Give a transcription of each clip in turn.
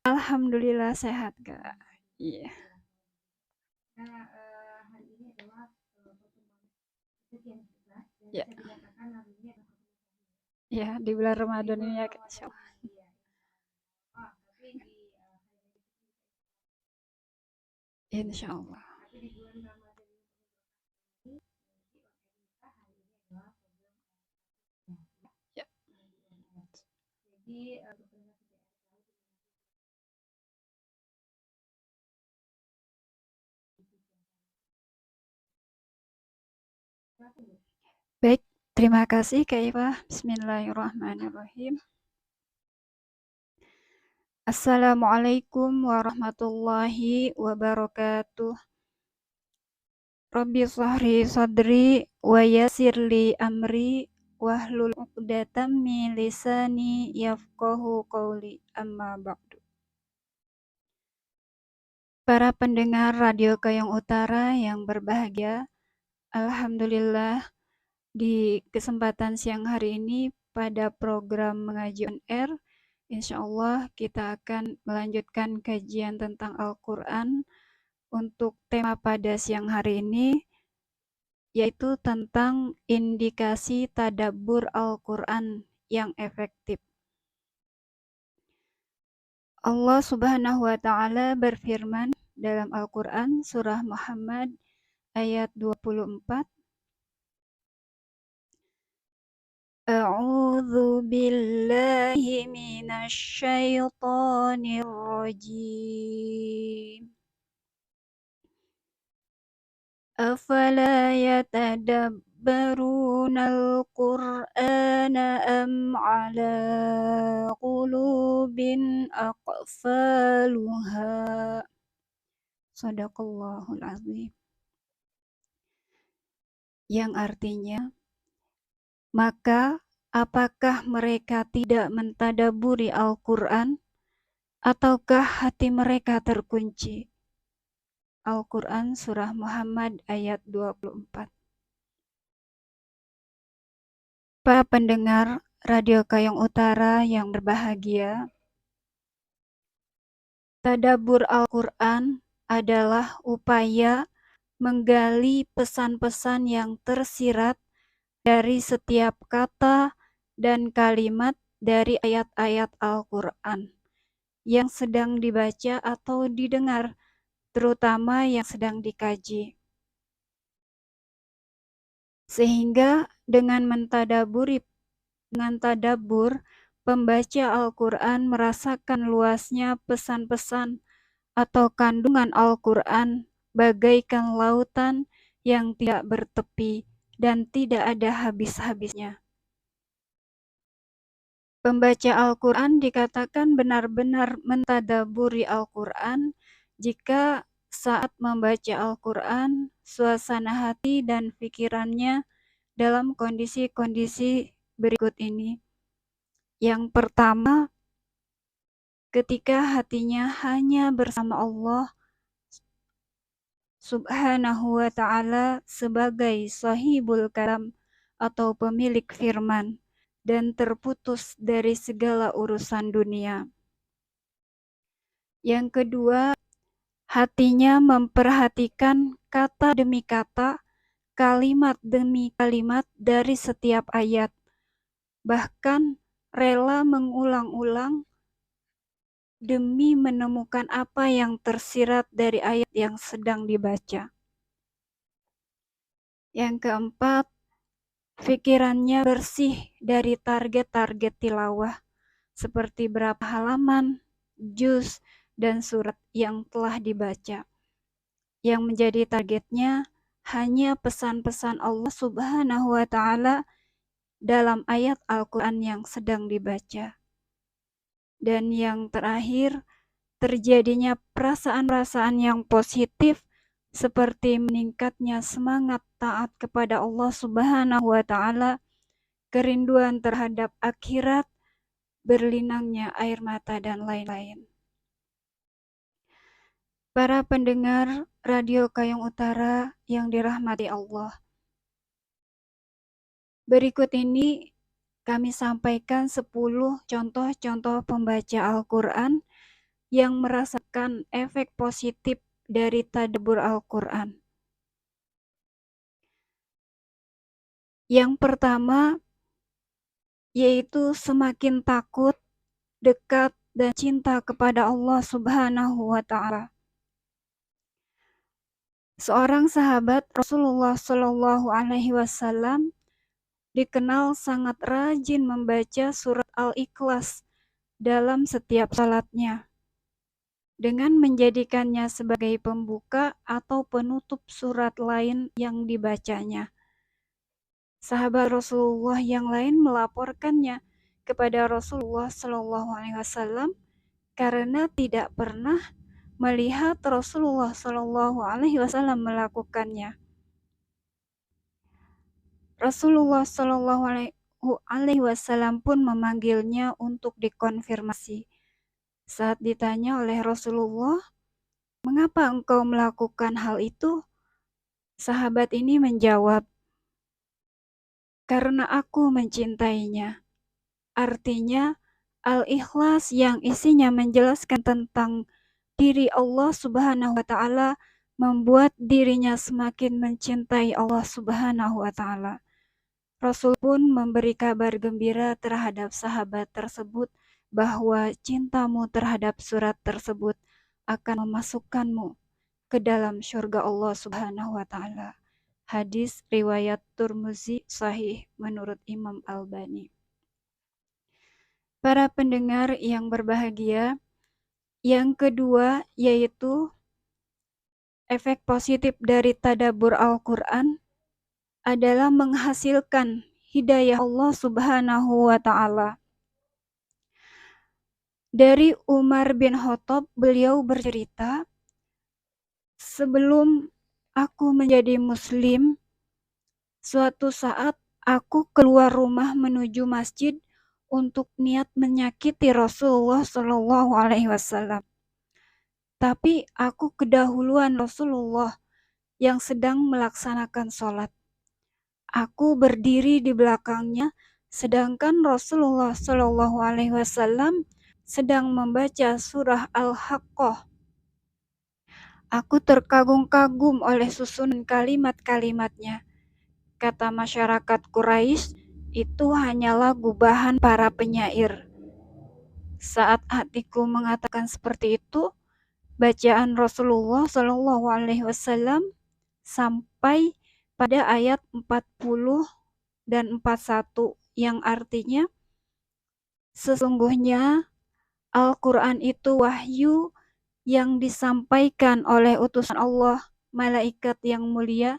Alhamdulillah sehat, Kak. Iya. Ya. Ya, di bulan Ramadan ini ya, Kak. Insyaallah. Insyaallah. Ya. Baik, terima kasih Kak Iva. Bismillahirrahmanirrahim. Assalamualaikum warahmatullahi wabarakatuh. Rabbi shrahli sadri wa yassirli amri wahlul 'uqdatam min lisani yafqahu qawli, amma ba'du. Para pendengar Radio Kayong Utara yang berbahagia, alhamdulillah di kesempatan siang hari ini pada program Mengaji on Air, insyaallah kita akan melanjutkan kajian tentang Al-Quran. Untuk tema pada siang hari ini yaitu tentang indikasi tadabbur Al-Quran yang efektif. Allah Subhanahu wa Ta'ala berfirman dalam Al-Quran surah Muhammad ayat 24. A'udzu billahi minasy syaithanir rajim. Afala yatadabbarunal Qur'ana am 'ala qulubin aqfaluha. Shadaqallahul azim. Yang artinya, maka apakah mereka tidak mentadaburi Al-Quran, ataukah hati mereka terkunci? Al-Quran surah Muhammad ayat 24. Para pendengar Radio Kayong Utara yang berbahagia, tadabbur Al-Quran adalah upaya menggali pesan-pesan yang tersirat dari setiap kata dan kalimat dari ayat-ayat Al-Quran yang sedang dibaca atau didengar, terutama yang sedang dikaji. Sehingga dengan tadabbur, pembaca Al-Quran merasakan luasnya pesan-pesan atau kandungan Al-Quran bagaikan lautan yang tidak bertepi dan tidak ada habis-habisnya. Pembaca Al-Quran dikatakan benar-benar mentadabburi Al-Quran jika saat membaca Al-Quran, suasana hati dan pikirannya dalam kondisi-kondisi berikut ini. Yang pertama, ketika hatinya hanya bersama Allah Subhanahu wa Ta'ala sebagai sahibul kalam atau pemilik firman, dan terputus dari segala urusan dunia. Yang kedua, hatinya memperhatikan kata demi kata, kalimat demi kalimat dari setiap ayat, bahkan rela mengulang-ulang demi menemukan apa yang tersirat dari ayat yang sedang dibaca. Yang keempat, pikirannya bersih dari target-target tilawah, seperti berapa halaman, juz, dan surat yang telah dibaca. Yang menjadi targetnya hanya pesan-pesan Allah Subhanahu wa Ta'ala dalam ayat Al-Quran yang sedang dibaca. Dan yang terakhir, terjadinya perasaan-perasaan yang positif seperti meningkatnya semangat taat kepada Allah Subhanahu wa Ta'ala, kerinduan terhadap akhirat, berlinangnya air mata, dan lain-lain. Para pendengar Radio Kayong Utara yang dirahmati Allah. Berikut ini kami sampaikan 10 contoh-contoh pembaca Al-Quran yang merasakan efek positif dari tadabbur Al-Quran. Yang pertama, yaitu semakin takut, dekat, dan cinta kepada Allah Subhanahu wa Ta'ala. Seorang sahabat Rasulullah Shallallahu Alaihi Wasallam dikenal sangat rajin membaca surat Al-Ikhlas dalam setiap salatnya, dengan menjadikannya sebagai pembuka atau penutup surat lain yang dibacanya. Sahabat Rasulullah yang lain melaporkannya kepada Rasulullah Shallallahu Alaihi Wasallam karena tidak pernah melihat Rasulullah Shallallahu Alaihi Wasallam melakukannya. Rasulullah Shallallahu Alaihi Wasallam pun memanggilnya untuk dikonfirmasi. Saat ditanya oleh Rasulullah, "Mengapa engkau melakukan hal itu?" Sahabat ini menjawab, "Karena aku mencintainya." Artinya, Al-Ikhlas yang isinya menjelaskan tentang diri Allah Subhanahu wa Ta'ala membuat dirinya semakin mencintai Allah Subhanahu wa Ta'ala. Rasul pun memberi kabar gembira terhadap sahabat tersebut bahwa cintamu terhadap surat tersebut akan memasukkanmu ke dalam syurga Allah Subhanahu wa Ta'ala. Hadis riwayat Tirmizi sahih menurut Imam Albani. Para pendengar yang berbahagia, yang kedua yaitu efek positif dari tadabbur Al-Quran adalah menghasilkan hidayah Allah Subhanahu wa Ta'ala. Dari Umar bin Khattab, beliau bercerita, "Sebelum aku menjadi muslim, suatu saat aku keluar rumah menuju masjid untuk niat menyakiti Rasulullah Shallallahu Alaihi Wasallam. Tapi aku kedahuluan Rasulullah yang sedang melaksanakan sholat. Aku berdiri di belakangnya, sedangkan Rasulullah Shallallahu Alaihi Wasallam sedang membaca surah Al-Haqqah. Aku terkagum-kagum oleh susunan kalimat-kalimatnya. Kata masyarakat Quraisy, itu hanyalah gubahan para penyair. Saat hatiku mengatakan seperti itu, bacaan Rasulullah Shallallahu Alaihi Wasallam sampai pada ayat 40 dan 41 yang artinya, sesungguhnya Al-Quran itu wahyu yang disampaikan oleh utusan Allah, malaikat yang mulia,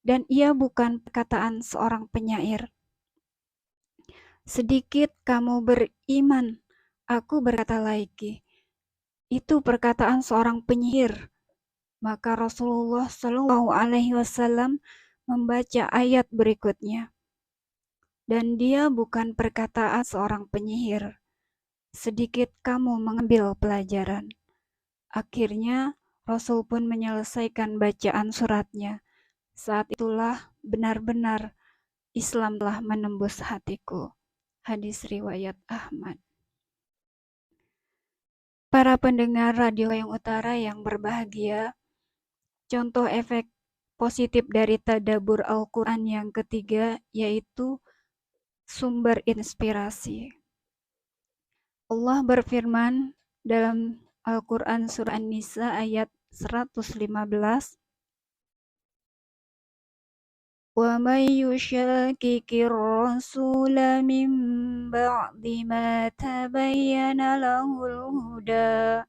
dan ia bukan perkataan seorang penyair. Sedikit kamu beriman, aku berkata lagi, itu perkataan seorang penyihir. Maka Rasulullah Shallallahu Alaihi Wasallam membaca ayat berikutnya, dan dia bukan perkataan seorang penyihir. Sedikit kamu mengambil pelajaran. Akhirnya Rasul pun menyelesaikan bacaan suratnya. Saat itulah benar-benar Islam telah menembus hatiku. Hadis riwayat Ahmad. Para pendengar Radio Kayong Utara yang berbahagia, contoh efek positif dari tadabbur Al-Quran yang ketiga yaitu sumber inspirasi. Allah berfirman dalam Al-Quran Surah An-Nisa ayat 115, وَمَنْ يُشَاقِقِ الرَّسُولَ مِنْ بَعْدِ مَا تَبَيَّنَ لَهُ الْهُدَى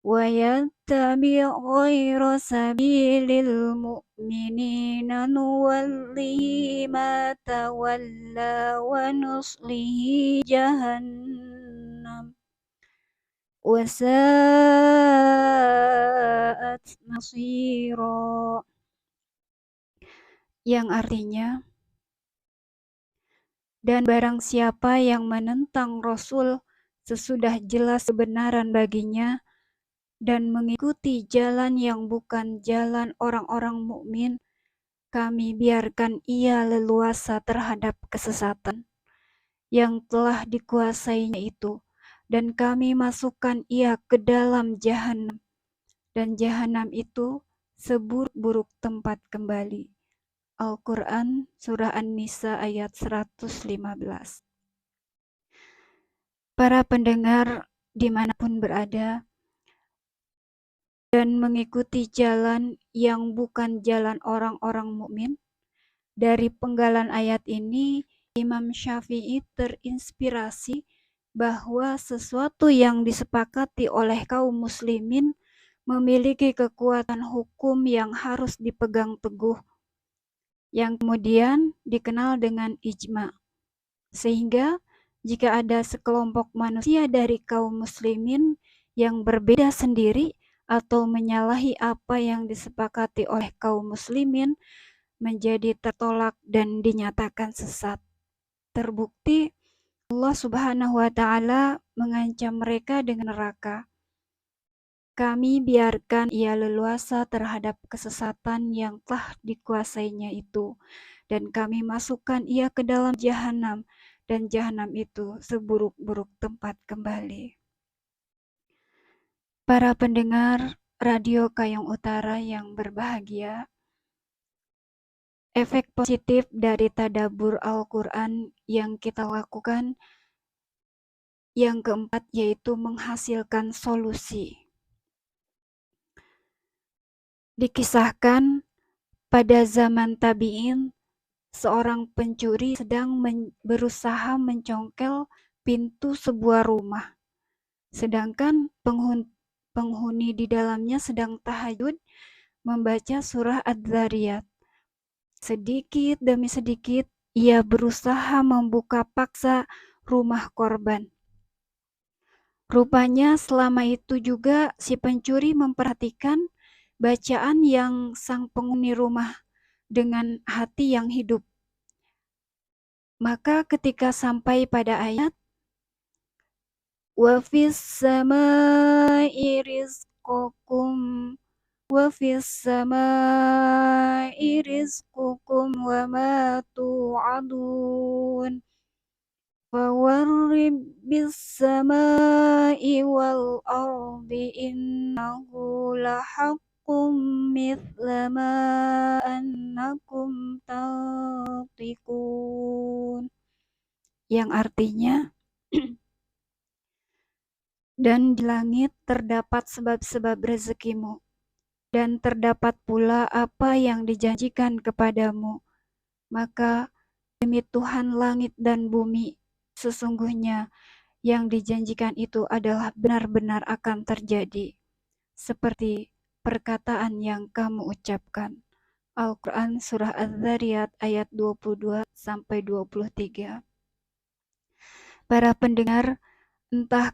وَيَتَّبِعْ غَيْرَ سَبِيلِ الْمُؤْمِنِينَ نُوَلِّهِ مَا تَوَلَّى وَنُصْلِهِ جَهَنَّمَ وَسَاءَتْ مَصِيرًا. Yang artinya, dan barang siapa yang menentang Rasul sesudah jelas kebenaran baginya, dan mengikuti jalan yang bukan jalan orang-orang mukmin, kami biarkan ia leluasa terhadap kesesatan yang telah dikuasainya itu, dan kami masukkan ia ke dalam jahanam, dan jahanam itu seburuk-buruk tempat kembali. Al-Quran Surah An-Nisa ayat 115. Para pendengar dimanapun berada, dan mengikuti jalan yang bukan jalan orang-orang mukmin. Dari penggalan ayat ini, Imam Syafi'i terinspirasi bahwa sesuatu yang disepakati oleh kaum muslimin memiliki kekuatan hukum yang harus dipegang teguh, yang kemudian dikenal dengan ijma. Sehingga jika ada sekelompok manusia dari kaum muslimin yang berbeda sendiri atau menyalahi apa yang disepakati oleh kaum muslimin, menjadi tertolak dan dinyatakan sesat. Terbukti Allah Subhanahu wa Ta'ala mengancam mereka dengan neraka. Kami biarkan ia leluasa terhadap kesesatan yang telah dikuasainya itu, dan kami masukkan ia ke dalam jahanam, dan jahanam itu seburuk-buruk tempat kembali. Para pendengar Radio Kayong Utara yang berbahagia, efek positif dari tadabbur Al-Quran yang kita lakukan yang keempat yaitu menghasilkan solusi. Dikisahkan pada zaman tabi'in, seorang pencuri sedang berusaha mencongkel pintu sebuah rumah, sedangkan penghuni di dalamnya sedang tahajud membaca surah Adz-Dzariyat. Sedikit demi sedikit ia berusaha membuka paksa rumah korban. Rupanya selama itu juga si pencuri memperhatikan bacaan yang sang penghuni rumah dengan hati yang hidup. Maka ketika sampai pada ayat wa fis samaa'i rizqukum wa ma tu'adun fawarrib bis samaa'i wal ardi innahu lahaqqum mithla ma annakum tantiqun, yang artinya dan di langit terdapat sebab-sebab rezekimu, dan terdapat pula apa yang dijanjikan kepadamu. Maka demi Tuhan langit dan bumi, sesungguhnya yang dijanjikan itu adalah benar-benar akan terjadi, seperti perkataan yang kamu ucapkan. Al-Quran Surah Adz-Dzariyat ayat 22-23. Para pendengar, entah